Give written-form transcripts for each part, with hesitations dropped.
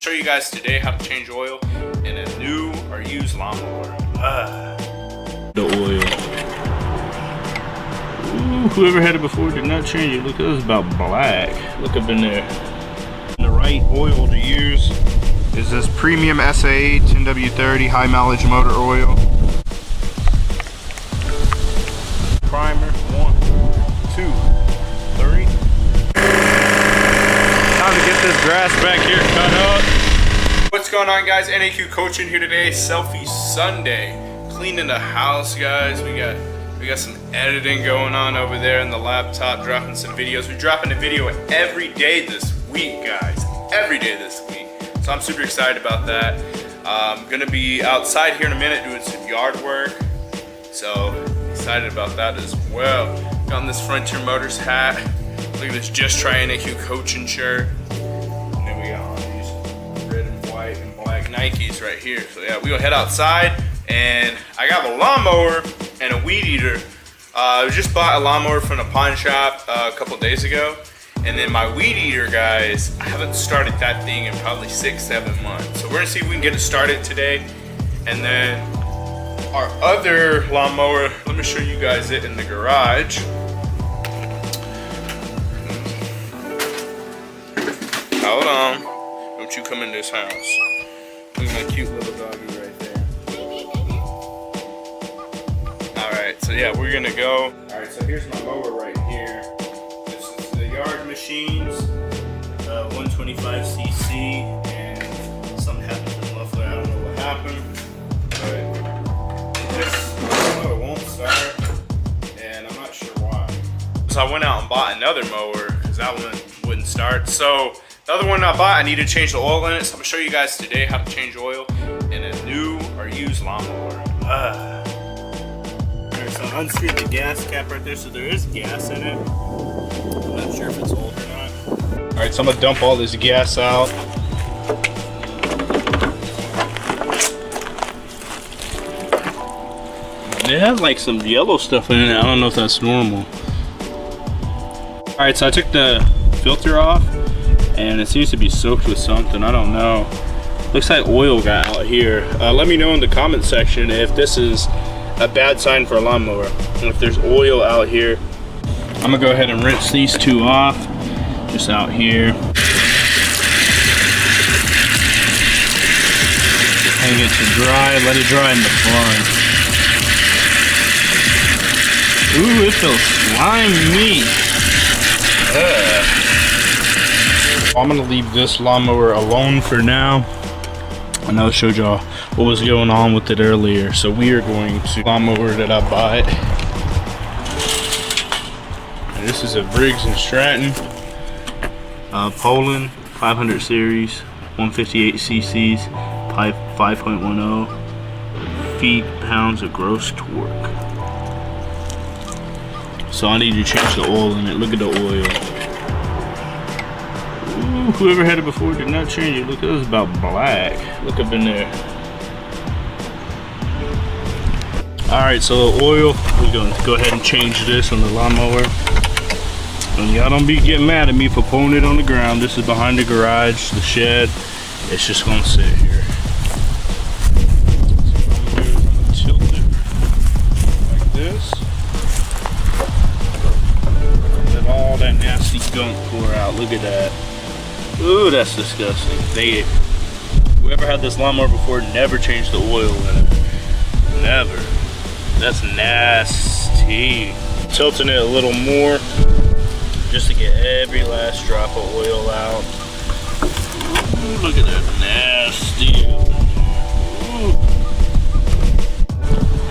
Show you guys today how to change oil in a new or used lawnmower. The oil. Ooh, whoever had it before did not change it. Look, it was about black. Look up in there. The right oil to use is this premium SA 10W30 high mileage motor oil. Primer, 1, 2, 3. Time to get this grass back here cut up. What's going on, guys? NAQ coaching here today. Selfie Sunday. Cleaning the house, guys. We got some editing going on over there in the laptop, dropping some videos. We're dropping a video every day this week, guys. Every day this week. So I'm super excited about that. I'm gonna be outside here in a minute doing some yard work. So excited about that as well. Got on this Frontier Motors hat. Look at this Just Try NAQ coaching shirt. And then we got on these red and white and black Nikes right here. So yeah, we gonna head outside, and I got a lawnmower and a weed eater. I just bought a lawnmower from the pawn shop a couple days ago. And then my weed eater, guys, I haven't started that thing in probably 6-7 months. So we're gonna see if we can get it started today. And then our other lawnmower, let me show you guys it in the garage. Hold on, don't you come in this house. Look at my cute little doggy right there. All right, so yeah, we're gonna go. All right, so here's my mower right here. This is the Yard Machines 125cc, and something happened to the muffler. I don't know what happened, but this mower won't start, and I'm not sure why. So I went out and bought another mower because that one wouldn't start. So the other one I bought, I need to change the oil in it. So I'm gonna show you guys today how to change oil in a new or used lawnmower. Alright, so I unscrewed the gas cap right there, so there is gas in it. I'm not sure if it's old or not. Alright, so I'm gonna dump all this gas out. It has like some yellow stuff in it. I don't know if that's normal. Alright, so I took the filter off, and it seems to be soaked with something. I don't know. Looks like oil got out here. Let me know in the comment section if this is a bad sign for a lawnmower, and if there's oil out here. I'm gonna go ahead and rinse these two off, just out here. Hang it to dry, let it dry in the barn. Ooh, it feels slimy. I'm gonna leave this lawnmower alone for now. I know I showed y'all what was going on with it earlier, so we are going to lawnmower that I bought. And this is a Briggs & Stratton Poland 500 series, 158 cc's, 5.10 feet-pounds of gross torque. So I need to change the oil in it. Look at the oil. Ooh, whoever had it before did not change it. Look, it was about black. Look up in there. Alright, so the oil, we're going to go ahead and change this on the lawnmower. And y'all don't be getting mad at me for pulling it on the ground. This is behind the garage, the shed. It's just going to sit here. So I'm going to tilt it like this. Let all that nasty gunk pour out. Look at that. Ooh, that's disgusting. Whoever had this lawnmower before never changed the oil in it. Never. That's nasty. Tilting it a little more just to get every last drop of oil out. Ooh, look at that nasty.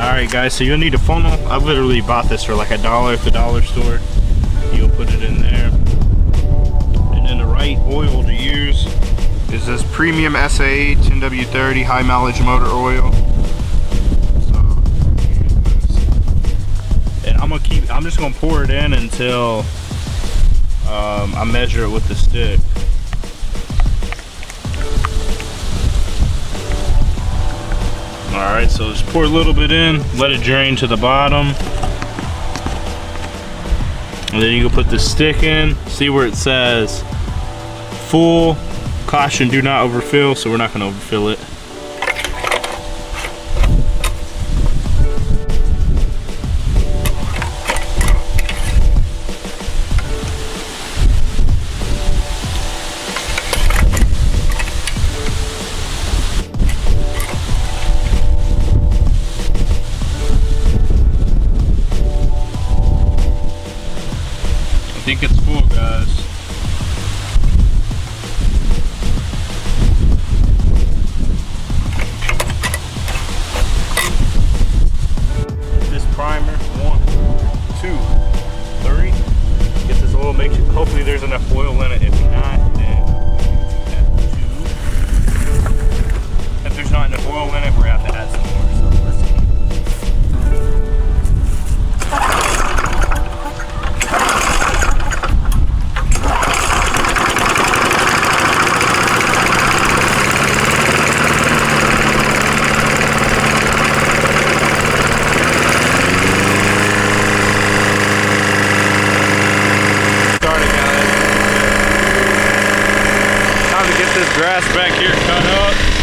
Alright guys, so you'll need a funnel. I literally bought this for like $1 at the dollar store. You'll put it in there. And then the right oil to use is this premium SA 10W30 high mileage motor oil. And I'm just gonna pour it in until I measure it with the stick. Alright, so just pour a little bit in, let it drain to the bottom. And then you can put the stick in, see where it says full caution, do not overfill, so we're not going to overfill it. I think it's full, guys. This primer, 1, 2, 3. Get this oil, make sure, hopefully there's enough oil in it. If not, then add 2. If there's not enough oil in it, we're gonna have to add some more. So let's see. This grass back here cut up.